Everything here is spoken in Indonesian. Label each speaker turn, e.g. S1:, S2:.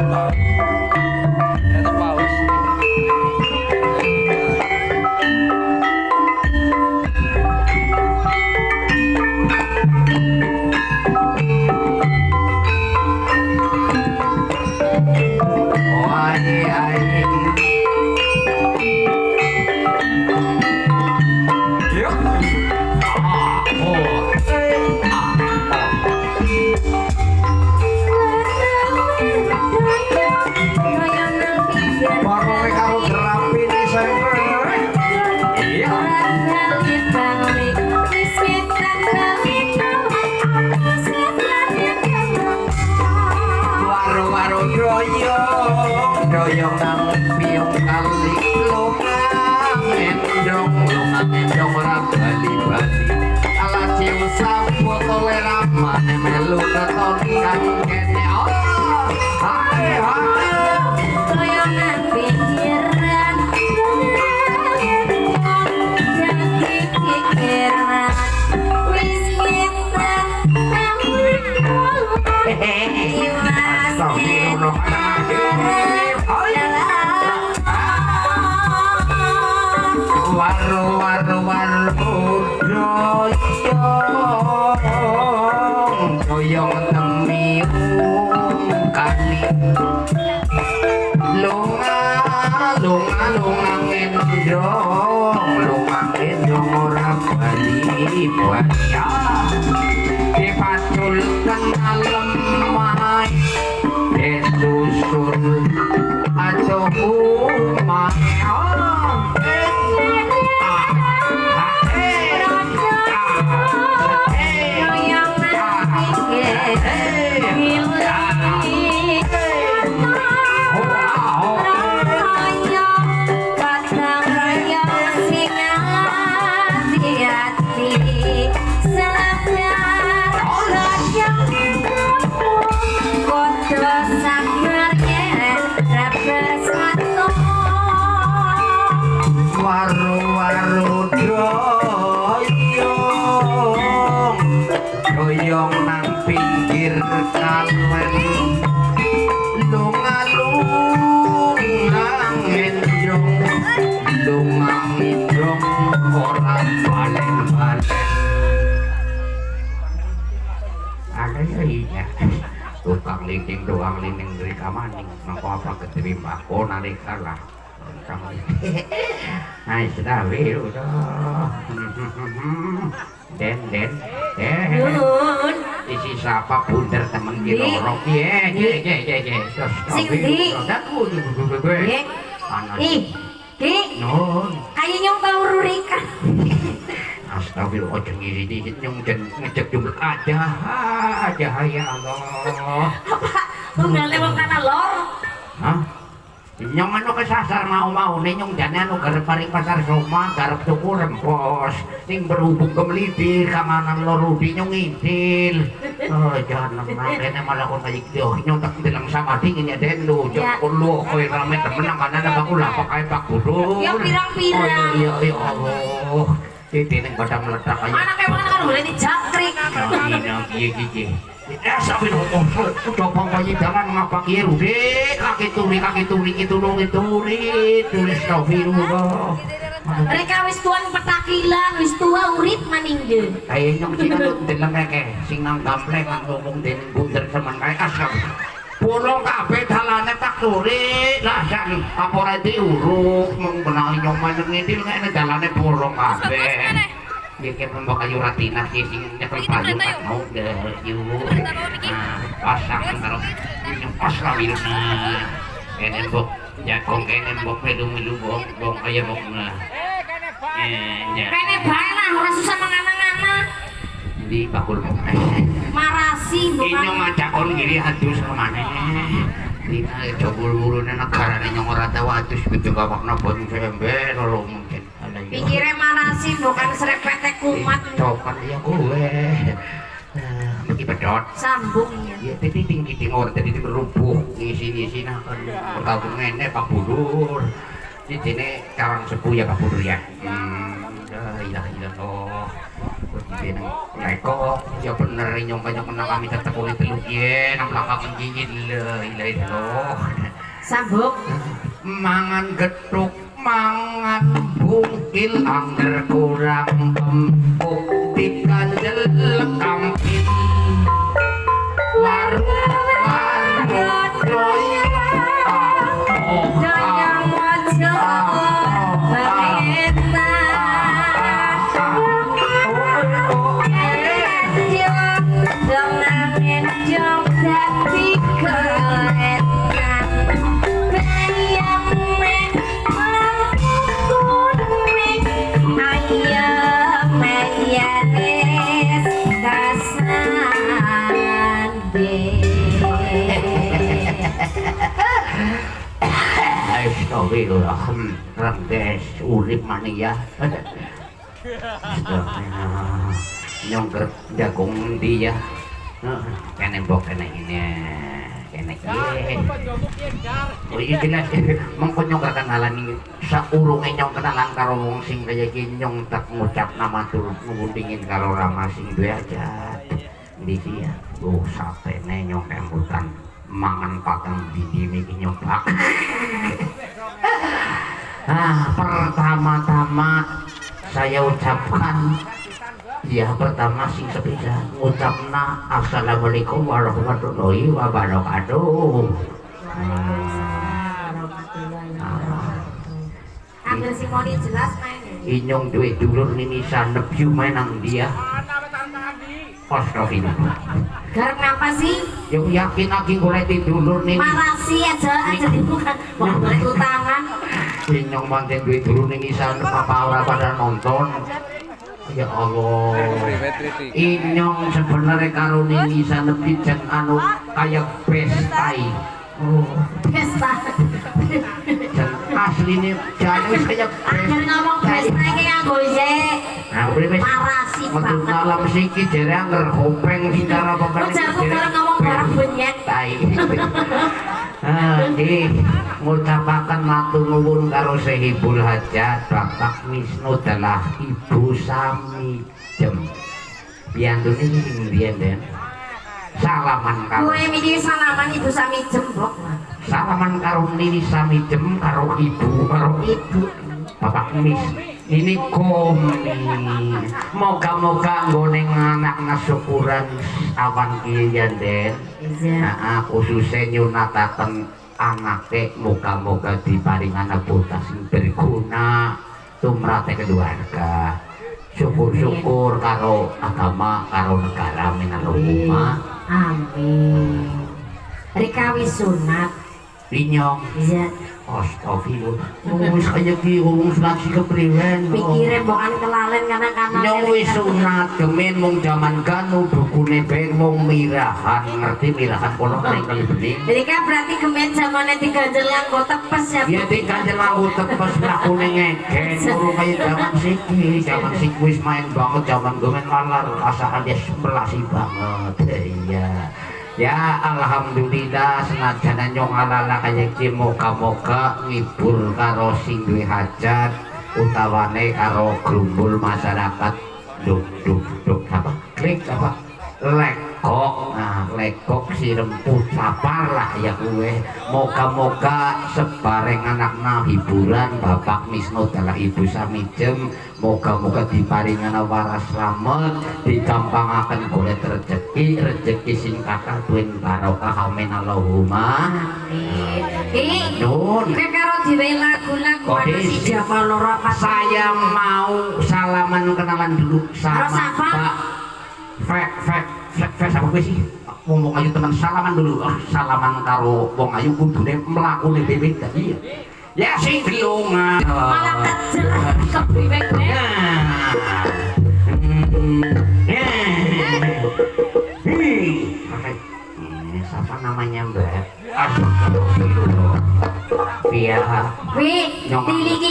S1: Ternyata paus.
S2: Doyong nang piung kali lungang endong ora bali-bali ala cium sapu tolerama melu keton kang kene hae
S3: doyong nang pikiran jadi pikiran wis kita
S2: doyong temiung kali lunga ngendong ora bali-bali dipacul kenalem mai desusul aduh waru doyong nang pinggir kalen lunga-lungang endong ora balen-balen ada ya tukang linting doang linting dari kamaning mangko apa keterima kok nalika lah hai sudah biru dah den
S3: Nun
S2: isi siapa bundar temen girorok ye
S3: sing ndi ih di
S2: nun
S3: kayak nyong tau rurikan
S2: astagfirullah ojo ngiri dikit nyong ngecek jumlah aja ya Allah
S3: lu nggak lewat kana lor
S2: hah nyong anu kesasar mau nih nyong jane anu garep paring pasar Roma garep tuku rempos ning berhubung ke melipir kamanan lorudi nyong ngintil jangan kene malah kon kaya gitu nyong tak bilang sama dingin ya den lu jok lu kowe rame temen mana ada bakul apa kayak pak kudu
S3: yang pirang-pirang
S2: ya Allah ini ning pada meledak aja
S3: anak emang kan boleh dijangkrik
S2: gigi sampai ngomong coba bayi jangan ngapa kiri deh kaki turi tulis astagfirullah
S3: mereka wis tuan petakilan wis tua urip maning deh
S2: kayaknya kita deleng keke sing nang gampleng nang ngomong den bunder teman kayak asap pulung kabeh dalane tak turi lah jan apa ora diuruk mung benang nyong maneng ngidil kene dalane pulung kabeh Bikin pembok kayu ratina sih sing nyekel payu tak mau deh yuk pasang taruh yang pas kawirna kene mbok jakong kene mbok melu bong kaya mbok nah
S3: kene bae lah ora susah mangana-ngana
S2: di bakul mbok
S3: marasi bukan
S2: inyo ngacakon giri adus kemana dina cobul-bulune negara nyong ora tau adus gitu gawakna bon sember lo mungkin
S3: pikirnya marasi bukan serek petek kumat
S2: coklat ya gue bagi pedot
S3: sambung
S2: ya tadi tinggi tingor tadi berubuh ngisi nah kan berkabung nenek pak bulur di sini kawan sepuh ya pak bulur ya ilah oh Lekok, ya bener nyong kanyang kena kami tetep kulit teluk ye, nang belakang menggigit ilai loh.
S3: Sambung.
S2: Mangan getuk, mangan bungkil, angger kurang empuk, dikanjel lekampin. Astagfirullahaladzim, rengges urip mania. Nyong jagung dia. Kene mbok kene ini. Kene iki. Oh iya jelas. Mengko nyong kenalan iki saurunge nyong kenalan karo wong sing kaya iki nyong tak ngucap nama turut nguntingin karo Rama sing duwe ajat. Ndi ya. Oh sapene nyong kembutan mangan patang biji iki nyong pak. Pertama-tama saya ucapkan ya pertama sing sepeda ngucapna assalamualaikum warahmatullahi wabarakatuh.
S3: Ambil simoni jelas main.
S2: Inyong duwe dulur nini sanep yu menang dia. Astagfirullah.
S3: Garap ngapa sih?
S2: Yang yakin lagi boleh dulur nini.
S3: Marasi aja dibuka. Boleh utangan.
S2: Inyong manten duwe dulur nini sanep apa ora pada nonton. Ya Allah. Inyong sebenarnya karo nini sanep jen anu kayak pestai. Oh,
S3: pesta.
S2: Asli nih jangan kayak
S3: Anjir ngomong pesta kayak goje.
S2: Nah, wis
S3: Marasi
S2: metu
S3: banget.
S2: malam siki jere anger kopeng bicara apa
S3: Ujarku kalau ngomong barang benyek.
S2: tai. Nggih, ngucapaken matur nuwun karo Sehibul Hajat Bapak Wisnu adalah Ibu Sami Jem. Piantune iki mbiyen Den. Salaman karo.
S3: Kowe miki salaman Ibu Sami Jembok.
S2: Salaman karo Nini Sami Jem karo ibu
S3: Ibu.
S2: Bapak Mis. Ini komi. Moga-moga nggone anak syukuran awan kieu ya Den. Nah, khususnya nyunataken anake moga-moga diparingan putra sing berguna tumrap keluarga. Syukur-syukur karo agama karo negara minalumma.
S3: Amin. Rikawi sunat.
S2: Pinyong.
S3: Iya.
S2: Astagfirullah. Wis kaya ki wong sunat sing kepriwen.
S3: Pikire mbokan kelalen kanan-kanan.
S2: Nyong wis sunat gemen mung jaman ganu dukune ben mung mirahan. Ngerti mirahan pondok ning bening.
S3: Jadi kan berarti kemen zamane diganjel nganggo tepes ya.
S2: Ya diganjel nganggo tepes mlakune ngegen. Urung kaya jaman siki. Jaman siki wis main banget jaman gemen malar asa alias melasi banget. Iya. Ya alhamdulillah senajan nyong ala-ala kaya iki moga-moga ngibur karo sing duwe hajat utawane karo grumbul masyarakat duk apa klik apa lekok. Nah lekok si remput sapar lah ya kuwe. Moga-moga sebareng anakna hiburan Bapak Misno adalah Ibu Sami Jem. Moga-moga diparingan waras slamet, digampangaken golek rezeki sing kakah tuwin barokah amin Allahumma
S3: Amin.
S2: nun.
S3: Karo diwe lagu-lagu ana si Jamal loro apa.
S2: Saya mau salaman kenalan dulu sama
S3: Halo, siapa?
S2: Pak Fek apa gue sih? Ngomong aja teman salaman dulu. Salaman karo wong ayu kudune mlakune beda. Iya. Ya sing dilungan.
S3: Malah kecil kepriwe kowe.
S2: Siapa namanya Mbak? Astagfirullah. Via
S3: Wi,
S2: Nyong.
S3: tiliki